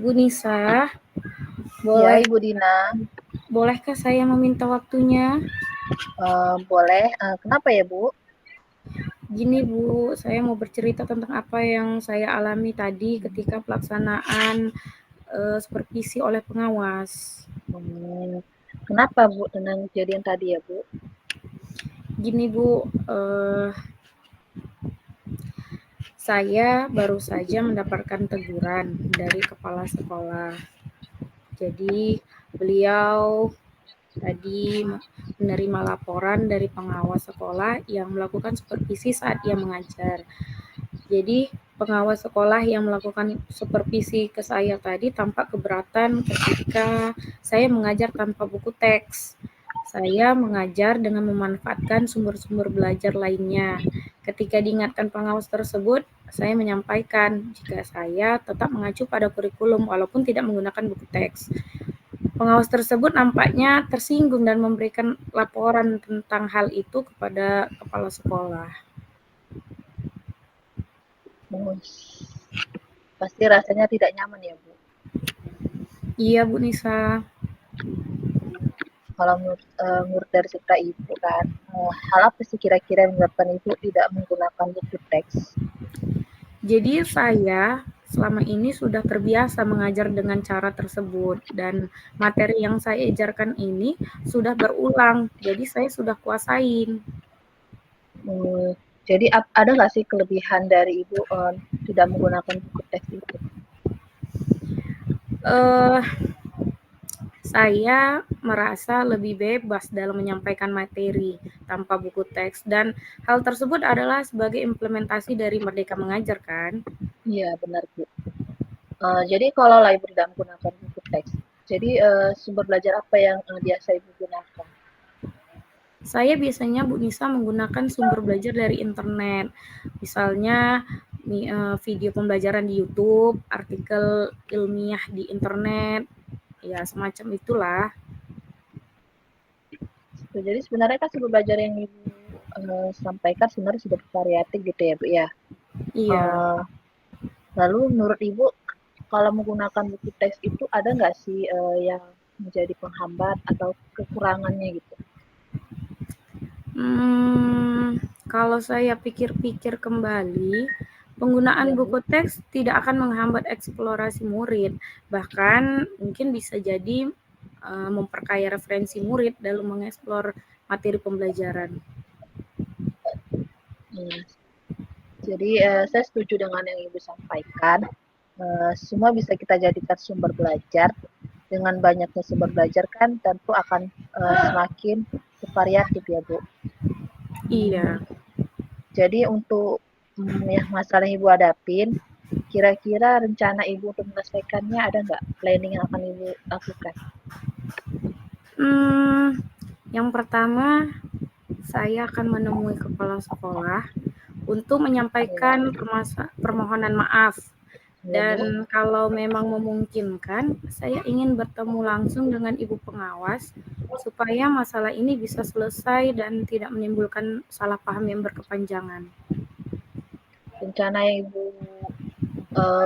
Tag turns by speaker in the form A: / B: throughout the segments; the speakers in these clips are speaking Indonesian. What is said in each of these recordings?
A: Ibu Nisa,
B: Ya,
A: boleh
B: Ibu Dina.
A: bolehkah saya meminta waktunya?
B: Boleh. Kenapa ya, Bu?
A: Gini Bu, saya mau bercerita tentang apa yang saya alami tadi ketika pelaksanaan supervisi oleh pengawas.
B: Hmm, Kenapa, Bu, dengan kejadian tadi ya, Bu?
A: Gini Bu, saya baru saja mendapatkan teguran dari kepala sekolah. Jadi beliau tadi menerima laporan dari pengawas sekolah yang melakukan supervisi saat ia mengajar. Jadi pengawas sekolah yang melakukan supervisi ke saya tadi tampak keberatan ketika saya mengajar tanpa buku teks. Saya mengajar dengan memanfaatkan sumber-sumber belajar lainnya. Ketika diingatkan pengawas tersebut, saya menyampaikan jika saya tetap mengacu pada kurikulum walaupun tidak menggunakan buku teks. Pengawas tersebut nampaknya tersinggung dan memberikan laporan tentang hal itu kepada kepala sekolah.
B: Hmm, Pasti rasanya tidak nyaman ya, Bu.
A: Iya Bu Nisa.
B: Kalau menurut dari cerita Ibu kan, hal apa sih kira-kira yang menyebabkan Ibu tidak menggunakan buku teks?
A: Jadi saya selama ini sudah terbiasa mengajar dengan cara tersebut dan materi yang saya ajarkan ini sudah berulang, jadi saya sudah kuasain.
B: Hmm, jadi ada nggak sih kelebihan dari Ibu tidak menggunakan buku teks itu?
A: Eh, saya merasa lebih bebas dalam menyampaikan materi tanpa buku teks dan hal tersebut adalah sebagai implementasi dari Merdeka Mengajar kan.
B: Iya, benar, Bu. Jadi kalau lah Ibu tidak menggunakan buku teks, jadi sumber belajar apa yang biasa Ibu gunakan?
A: Saya biasanya Bu Nisa menggunakan sumber belajar dari internet. Misalnya video pembelajaran di YouTube, artikel ilmiah di internet, ya semacam itulah.
B: Jadi sebenarnya kan sumber belajar yang Ibu sampaikan sebenarnya sudah variatif gitu ya, Bu ya.
A: Iya.
B: Uh, Lalu menurut Ibu kalau menggunakan buku teks itu ada nggak sih yang menjadi penghambat atau kekurangannya gitu?
A: Kalau saya pikir-pikir kembali, penggunaan
B: Ya, Bu.
A: buku teks tidak akan menghambat eksplorasi murid, bahkan mungkin bisa jadi memperkaya referensi murid dalam mengeksplor materi pembelajaran.
B: Hmm, Jadi saya setuju dengan yang Ibu sampaikan. Semua bisa kita jadikan sumber belajar. Dengan banyaknya sumber belajar kan tentu akan semakin bervariatif ya, Bu.
A: Iya.
B: Jadi untuk yang masalah yang Ibu hadapin, kira-kira rencana Ibu untuk menyelesaikannya ada nggak planning yang akan Ibu lakukan?
A: Hmm, yang pertama, saya akan menemui kepala sekolah untuk menyampaikan
B: Ya,
A: permohonan maaf.
B: ya
A: Dan
B: Bu.
A: kalau memang memungkinkan, saya ingin bertemu langsung dengan ibu pengawas supaya masalah ini bisa selesai dan tidak menimbulkan salah paham yang berkepanjangan.
B: Rencana yang Ibu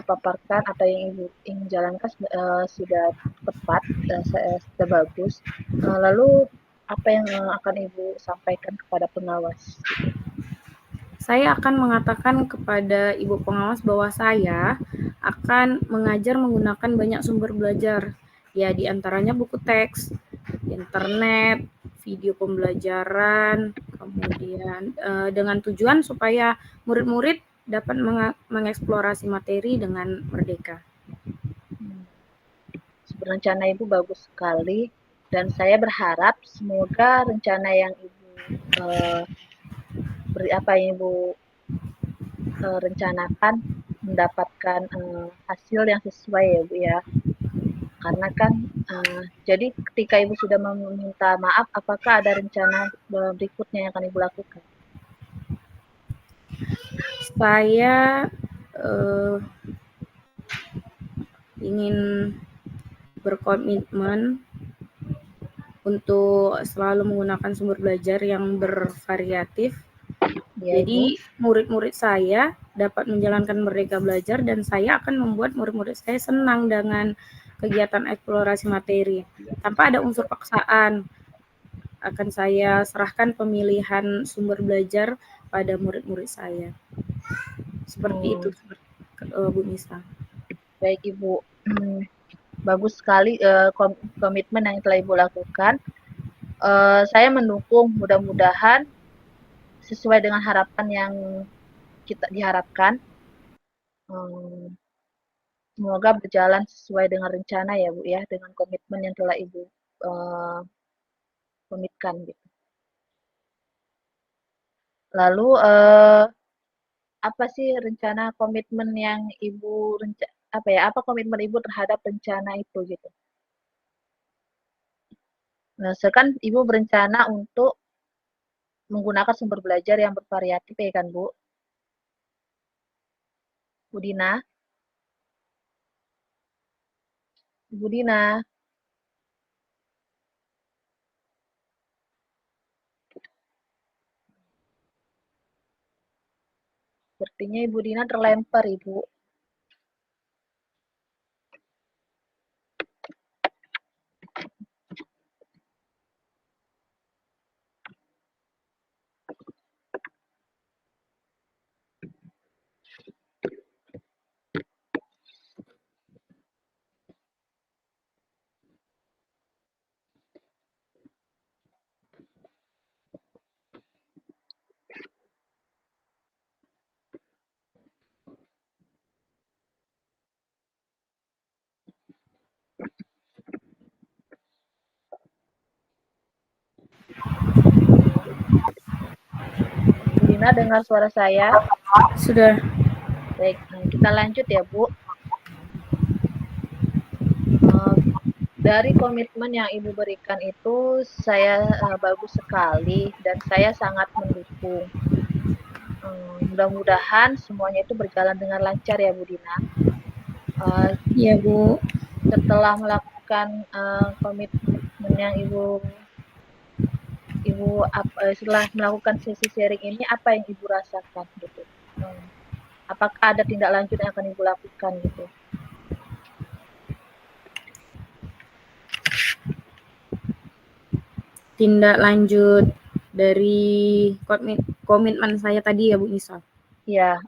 B: paparkan atau yang Ibu ingin jalankan sudah tepat, sudah bagus. Lalu apa yang akan Ibu sampaikan kepada pengawas?
A: Saya akan mengatakan kepada ibu pengawas bahwa saya akan mengajar menggunakan banyak sumber belajar, ya diantaranya buku teks, internet, video pembelajaran, kemudian dengan tujuan supaya murid-murid dapat mengeksplorasi materi dengan merdeka.
B: Rencana Ibu bagus sekali dan saya berharap semoga rencana yang Ibu uh, apa yang Ibu rencanakan mendapatkan hasil yang sesuai ya Bu ya. Karena kan jadi ketika Ibu sudah meminta maaf, apakah ada rencana berikutnya yang akan Ibu lakukan?
A: Saya ingin berkomitmen untuk selalu menggunakan sumber belajar yang bervariatif
B: Ya, Ibu.
A: Jadi murid-murid saya dapat menjalankan Merdeka Belajar dan saya akan membuat murid-murid saya senang dengan kegiatan eksplorasi materi. Tanpa ada unsur paksaan, akan saya serahkan pemilihan sumber belajar pada murid-murid saya. Seperti itu, Bu Nisa.
B: Baik, Ibu. Bagus sekali komitmen yang telah Ibu lakukan. Saya mendukung, mudah-mudahan sesuai dengan harapan yang kita diharapkan. Semoga berjalan sesuai dengan rencana ya Bu ya, dengan komitmen yang telah Ibu komitkan gitu. Lalu apa sih rencana komitmen yang Ibu apa komitmen Ibu terhadap rencana itu gitu? Nah, sekarang Ibu berencana untuk menggunakan sumber belajar yang bervariatif ya kan Bu? Bu Dina? Bu Dina? Sepertinya Ibu Dina terlempar Ibu. Bu Dina dengar suara saya?
A: Sudah.
B: Baik, kita lanjut ya Bu. Dari komitmen yang Ibu berikan itu saya bagus sekali dan saya sangat mendukung. Mudah-mudahan semuanya itu berjalan dengan lancar ya Bu Dina.
A: Iya Bu.
B: Setelah melakukan komitmen yang setelah melakukan sesi sharing ini apa yang Ibu rasakan gitu? Apakah ada tindak lanjut yang akan Ibu lakukan gitu?
A: Tindak lanjut dari komitmen saya tadi ya Bu Nisa.
B: Iya.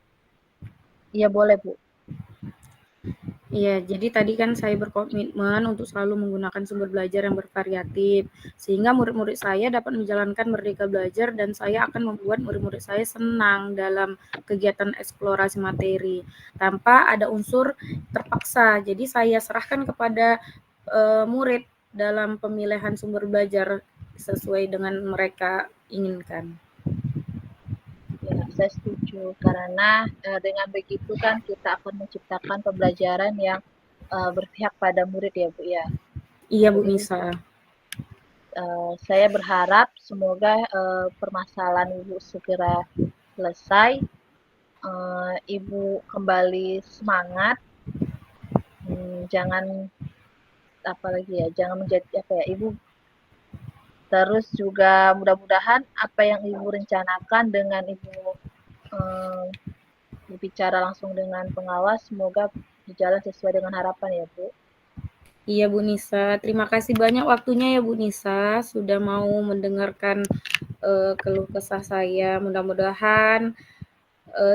B: Iya boleh Bu.
A: Iya, jadi tadi kan saya berkomitmen untuk selalu menggunakan sumber belajar yang bervariatif, sehingga murid-murid saya dapat menjalankan Merdeka Belajar dan saya akan membuat murid-murid saya senang dalam kegiatan eksplorasi materi, tanpa ada unsur terpaksa. Jadi saya serahkan kepada murid dalam pemilihan sumber belajar sesuai dengan mereka inginkan.
B: Ya, saya setuju karena dengan begitu kan kita akan menciptakan pembelajaran yang berpihak pada murid ya Bu ya.
A: Iya Bu
B: Jadi
A: Nisa.
B: saya berharap semoga permasalahan Ibu segera selesai, Ibu kembali semangat, jangan apalagi ya, jangan menjadi apa ya, Ibu terus juga mudah-mudahan apa yang Ibu rencanakan dengan Ibu berbicara langsung dengan pengawas, semoga berjalan sesuai dengan harapan ya Bu.
A: Iya Bu Nisa, terima kasih banyak waktunya ya Bu Nisa sudah mau mendengarkan keluh kesah saya. Mudah-mudahan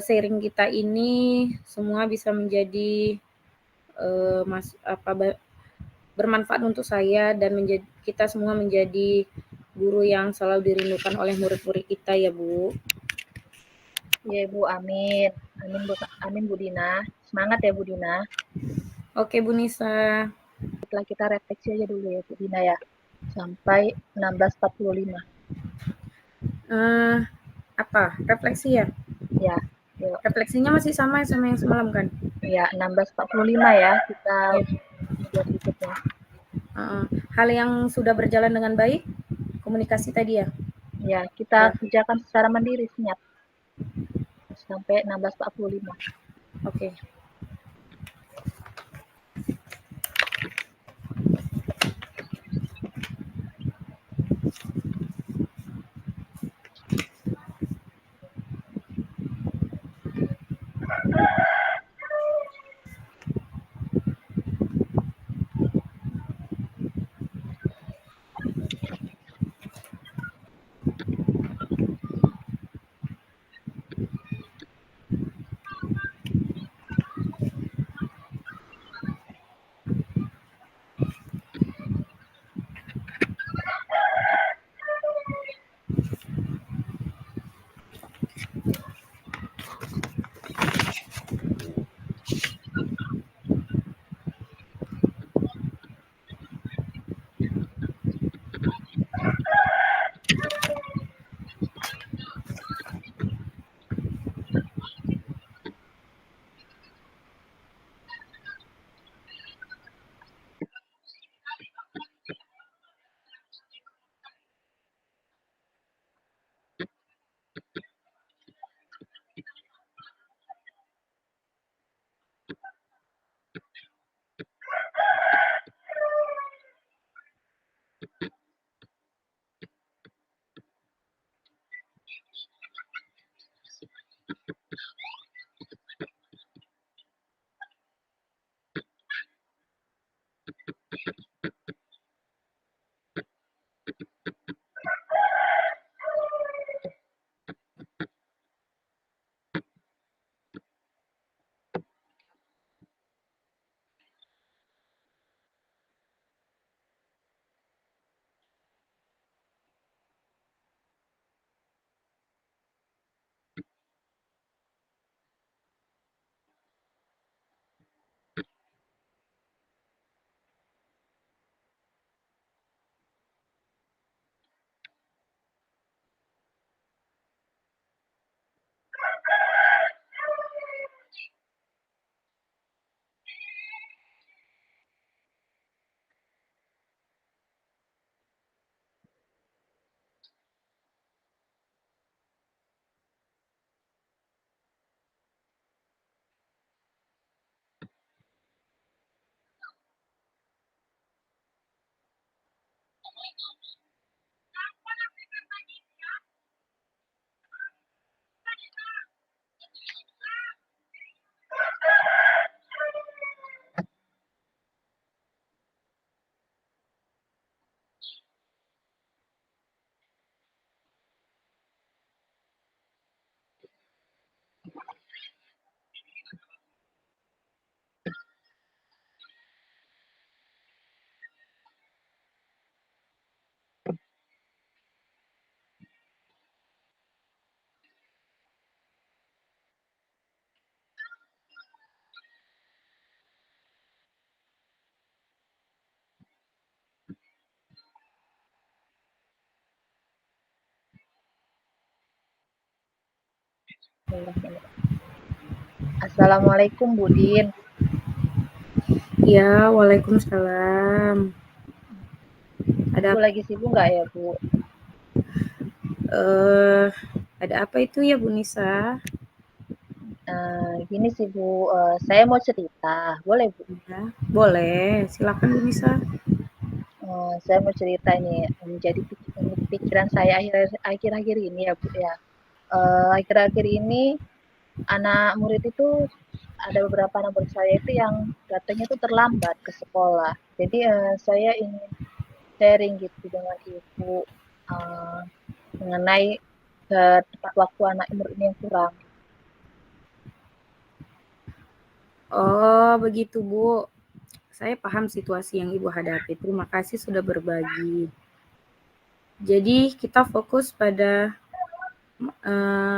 A: sharing kita ini semua bisa menjadi bermanfaat untuk saya dan kita semua menjadi guru yang selalu dirindukan oleh murid-murid kita ya Bu.
B: Iya Bu, amin. Amin Bu Dina. Semangat ya Bu Dina.
A: Oke Bu Nisa.
B: Setelah kita refleksi aja dulu ya Bu Dina ya. Sampai 16.45.
A: Apa? Refleksi ya?
B: Ya, yuk.
A: Refleksinya masih sama yang semalam kan?
B: Ya, 16.45 ya. Kita video berikutnya.
A: Hal yang sudah berjalan dengan baik, komunikasi tadi ya?
B: Ya, kita kerjakan secara mandiri, senyap. Sampai 16.45.
A: Oke.
B: Assalamualaikum Bu Din.
A: Ya, waalaikumsalam.
B: Ibu
A: Ada
B: lagi sibuk nggak ya Bu?
A: eh ada apa itu ya Bu Nisa?
B: Gini sih Bu, saya mau cerita, boleh Bu?
A: Ya, boleh. Silakan Bu Nisa.
B: Saya mau cerita ini menjadi pikiran saya akhir-akhir ini ya Bu ya. Akhir-akhir ini anak murid itu ada beberapa anak murid saya itu yang datangnya itu terlambat ke sekolah. Jadi saya ingin sharing gitu dengan Ibu uh, mengenai tepat waktu anak murid ini yang kurang.
A: Oh, begitu Bu. Saya paham situasi yang Ibu hadapi. Terima kasih sudah berbagi. Jadi kita fokus pada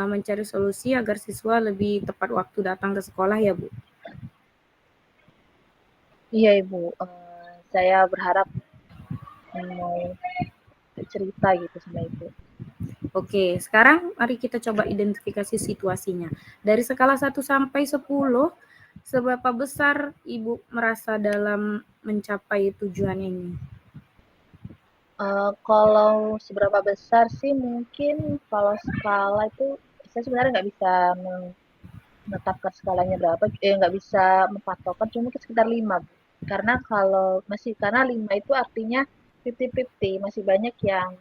A: mencari solusi agar siswa lebih tepat waktu datang ke sekolah ya Bu.
B: Iya Ibu, saya berharap mau cerita gitu sama Ibu.
A: Oke, sekarang mari kita coba identifikasi situasinya. Dari skala 1 sampai 10, seberapa besar Ibu merasa dalam mencapai tujuan ini?
B: Kalau seberapa besar sih mungkin kalau skala itu saya sebenarnya nggak bisa menetapkan skalanya berapa, nggak bisa mempatokkan, cuma mungkin sekitar 5. Karena karena 5 itu artinya 50-50, masih banyak yang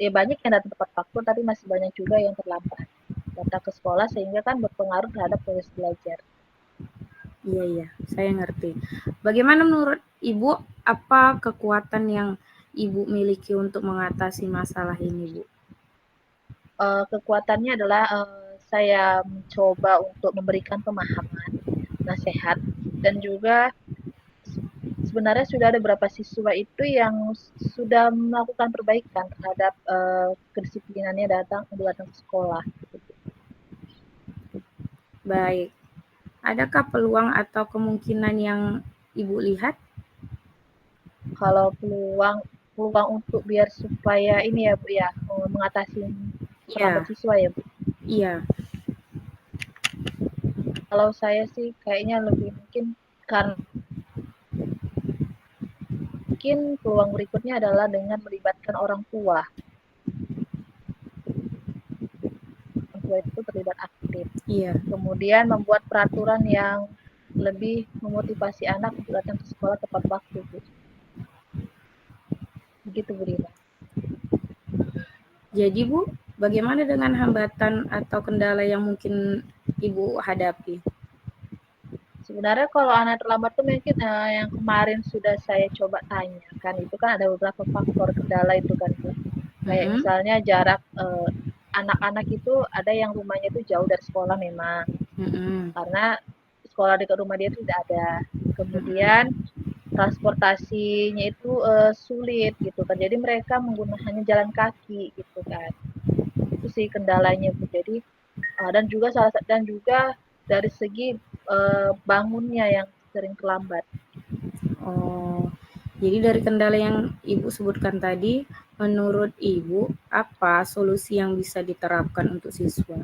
B: banyak yang datang tepat waktu, tapi masih banyak juga yang terlambat datang ke sekolah sehingga kan berpengaruh terhadap proses belajar.
A: Iya, iya, saya ngerti. Bagaimana menurut Ibu, apa kekuatan yang Ibu miliki untuk mengatasi masalah ini, Bu?
B: Kekuatannya adalah saya mencoba untuk memberikan pemahaman, nasihat, dan juga sebenarnya sudah ada beberapa siswa itu yang sudah melakukan perbaikan terhadap kedisiplinannya datang ke sekolah.
A: Baik. Adakah peluang atau kemungkinan yang Ibu lihat?
B: Kalau peluang peluang untuk biar supaya ini ya Bu ya, mengatasi terlambat
A: Iya,
B: siswa ya Bu.
A: iya.
B: Kalau saya sih kayaknya lebih karena mungkin peluang berikutnya adalah dengan melibatkan orang tua. Orang tua itu terlibat aktif.
A: Iya.
B: Kemudian membuat peraturan yang lebih memotivasi anak untuk datang ke sekolah tepat waktu, Bu. Begitu, Bu Rina.
A: Jadi Bu, bagaimana dengan hambatan atau kendala yang mungkin Ibu hadapi?
B: Sebenarnya kalau anak terlambat tuh mungkin yang kemarin sudah saya coba tanyakan itu kan ada beberapa faktor kendala itu kan Bu. Kayak
A: Mm-mm.
B: misalnya jarak anak-anak itu ada yang rumahnya itu jauh dari sekolah memang
A: Mm-mm.
B: karena sekolah dekat rumah dia itu tidak ada.
A: Mm-mm.
B: Kemudian transportasinya itu sulit gitu kan. Jadi mereka menggunakannya jalan kaki gitu kan. Itu sih kendalanya Bu. Jadi dan juga dari segi bangunnya yang sering terlambat.
A: Oh, jadi dari kendala yang Ibu sebutkan tadi, menurut Ibu, apa solusi yang bisa diterapkan untuk siswa?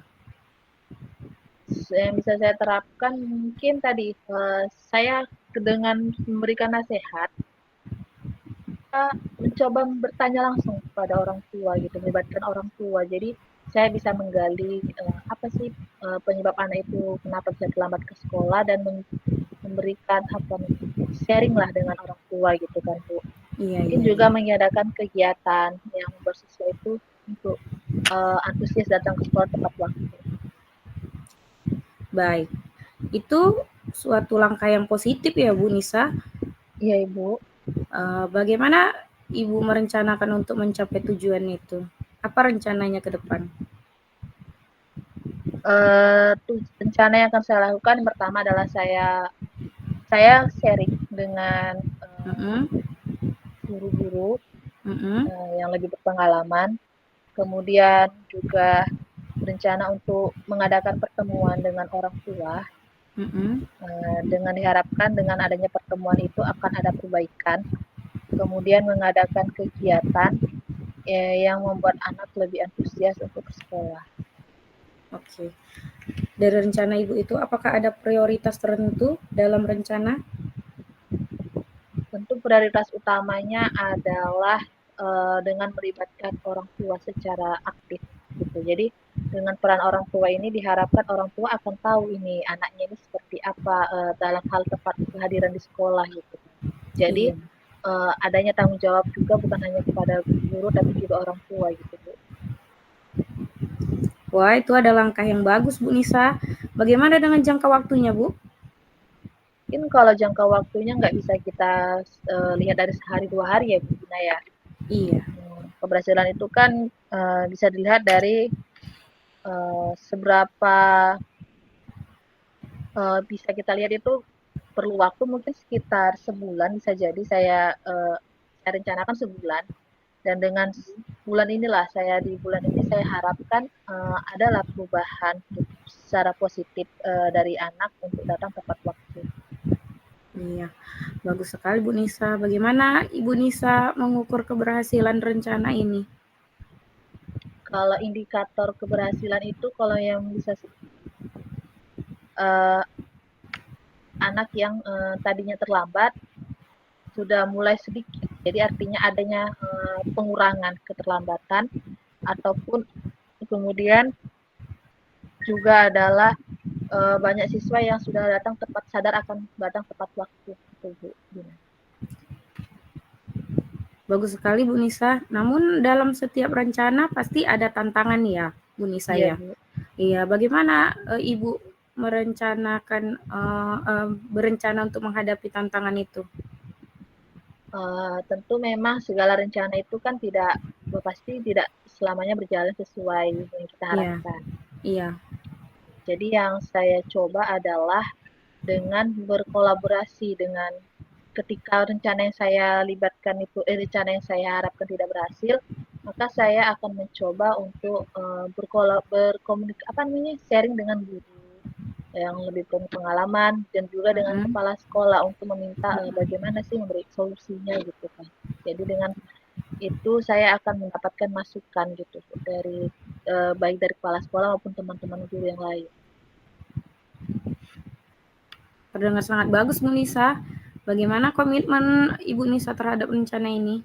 B: Yang bisa saya terapkan mungkin tadi saya dengan memberikan nasihat mencoba bertanya langsung kepada orang tua gitu, melibatkan orang tua. Jadi saya bisa menggali apa sih penyebab anak itu kenapa bisa terlambat ke sekolah dan memberikan sharing lah dengan orang tua gitu kan Bu.
A: Iya,
B: Mungkin
A: iya,
B: juga
A: iya.
B: mengadakan kegiatan yang membuat siswa itu untuk antusias datang ke sekolah tepat waktu.
A: Baik. Itu suatu langkah yang positif ya Bu Nisa.
B: Iya Ibu.
A: Bagaimana Ibu merencanakan untuk mencapai tujuan itu? Apa rencananya ke depan?
B: Rencana yang akan saya lakukan yang pertama adalah saya sharing dengan
A: Mm-mm,
B: guru-guru
A: mm-mm,
B: yang lebih berpengalaman. Kemudian juga berencana untuk mengadakan pertemuan dengan orang tua.
A: mm-mm.
B: Dengan diharapkan dengan adanya pertemuan itu akan ada perbaikan. Kemudian mengadakan kegiatan yang membuat anak lebih antusias untuk ke sekolah.
A: Oke. Dari rencana Ibu itu, apakah ada prioritas tertentu dalam rencana?
B: Tentu prioritas utamanya adalah dengan melibatkan orang tua secara aktif gitu. Jadi dengan peran orang tua ini diharapkan orang tua akan tahu ini anaknya ini seperti apa dalam hal tepat kehadiran di sekolah gitu. Jadi
A: Iya.
B: adanya tanggung jawab juga bukan hanya kepada guru tapi juga orang tua gitu Bu.
A: Wah, itu ada langkah yang bagus, Bu Nisa. Bagaimana dengan jangka waktunya, Bu?
B: Mungkin kalau jangka waktunya nggak bisa kita lihat dari sehari dua hari ya Bu Gina ya.
A: Iya.
B: Keberhasilan itu kan bisa dilihat dari seberapa bisa kita lihat itu perlu waktu mungkin sekitar sebulan bisa jadi saya rencanakan sebulan dan dengan bulan inilah di bulan ini saya harapkan adalah perubahan secara positif dari anak untuk datang tepat waktu.
A: Iya. Bagus sekali, Bu Nisa. Bagaimana Ibu Nisa mengukur keberhasilan rencana ini?
B: Kalau indikator keberhasilan itu kalau yang bisa uh, anak yang tadinya terlambat sudah mulai sedikit. Jadi artinya adanya pengurangan keterlambatan ataupun kemudian juga adalah banyak siswa yang sudah datang tepat sadar akan datang tepat waktu itu Bu Dina.
A: Bagus sekali, Bu Nisa. Namun dalam setiap rencana pasti ada tantangan ya, Bu Nisa
B: Iya
A: ya.
B: Bu.
A: Iya, bagaimana Ibu merencanakan berencana untuk menghadapi tantangan itu?
B: Tentu memang segala rencana itu kan tidak pasti tidak selamanya berjalan sesuai yang kita
A: Iya,
B: harapkan.
A: iya.
B: Jadi yang saya coba adalah dengan berkolaborasi dengan ketika rencana yang saya libatkan itu rencana yang saya harapkan tidak berhasil, maka saya akan mencoba untuk berkomunikasi apa namanya sharing dengan guru yang lebih berpengalaman dan juga dengan
A: Mm-mm.
B: kepala sekolah untuk meminta bagaimana sih memberi solusinya gitu kan. Jadi dengan itu saya akan mendapatkan masukan gitu dari baik dari kepala sekolah maupun teman-teman guru yang lain.
A: Terdengar sangat bagus, Bu Nisa. Bagaimana komitmen Ibu Nisa terhadap rencana ini?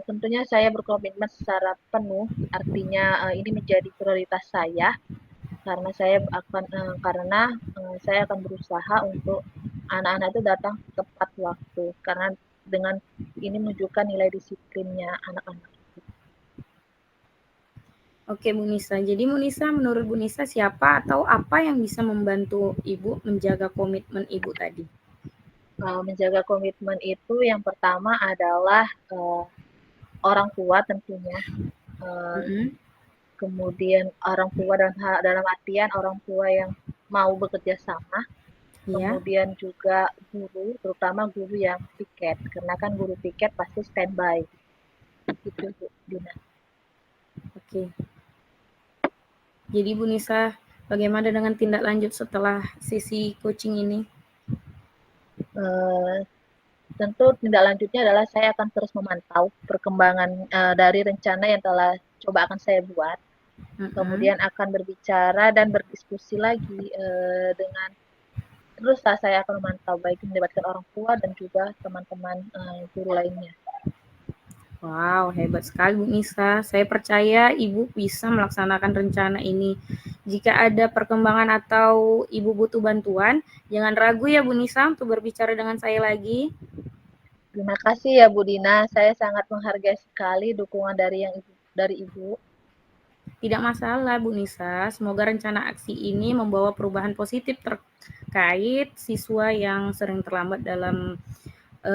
B: Tentunya saya berkomitmen secara penuh, artinya ini menjadi prioritas saya karena saya akan berusaha untuk anak-anak itu datang tepat waktu karena dengan ini menunjukkan nilai disiplinnya anak-anak.
A: Oke, Bu Nisa. Jadi Bu Nisa, menurut Bu Nisa siapa atau apa yang bisa membantu Ibu menjaga komitmen Ibu tadi?
B: Menjaga komitmen itu yang pertama adalah orang tua tentunya. Uh,
A: Mm-mm.
B: Kemudian orang tua dalam artian orang tua yang mau bekerja sama,
A: Iya.
B: kemudian juga guru, terutama guru yang piket, karena kan guru piket pasti standby, gitu Bu Dina.
A: Oke. Jadi Bu Nisa, bagaimana dengan tindak lanjut setelah sesi coaching ini?
B: Uh, Tentu tindak lanjutnya adalah saya akan terus memantau perkembangan dari rencana yang telah coba akan saya buat,
A: Mm-mm.
B: kemudian akan berbicara dan berdiskusi lagi dengan terus saya akan memantau baik melibatkan orang tua dan juga teman-teman guru lainnya.
A: Wow, hebat sekali Bu Nisa. Saya percaya Ibu bisa melaksanakan rencana ini. Jika ada perkembangan atau Ibu butuh bantuan, jangan ragu ya Bu Nisa untuk berbicara dengan saya lagi.
B: Terima kasih ya Bu Dina, saya sangat menghargai sekali dukungan dari Ibu.
A: Tidak masalah Bu Nisa, semoga rencana aksi ini membawa perubahan positif terkait siswa yang sering terlambat dalam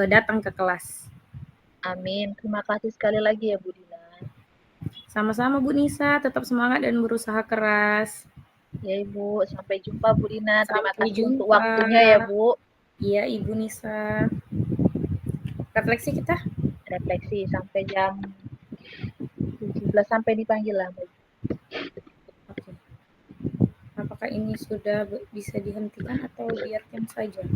A: datang ke kelas.
B: Amin. Terima kasih sekali lagi ya Bu Dina.
A: Sama-sama Bu Nisa, tetap semangat dan berusaha keras.
B: Ya Ibu, sampai jumpa Bu Dina. Terima
A: Sampai
B: kasih untuk
A: jumpa.
B: waktunya ya Bu.
A: Iya Ibu Nisa. Refleksi kita.
B: Refleksi sampai jam 17 sampai dipanggil lah.
A: Oke. Apakah ini sudah bisa dihentikan atau biarkan saja?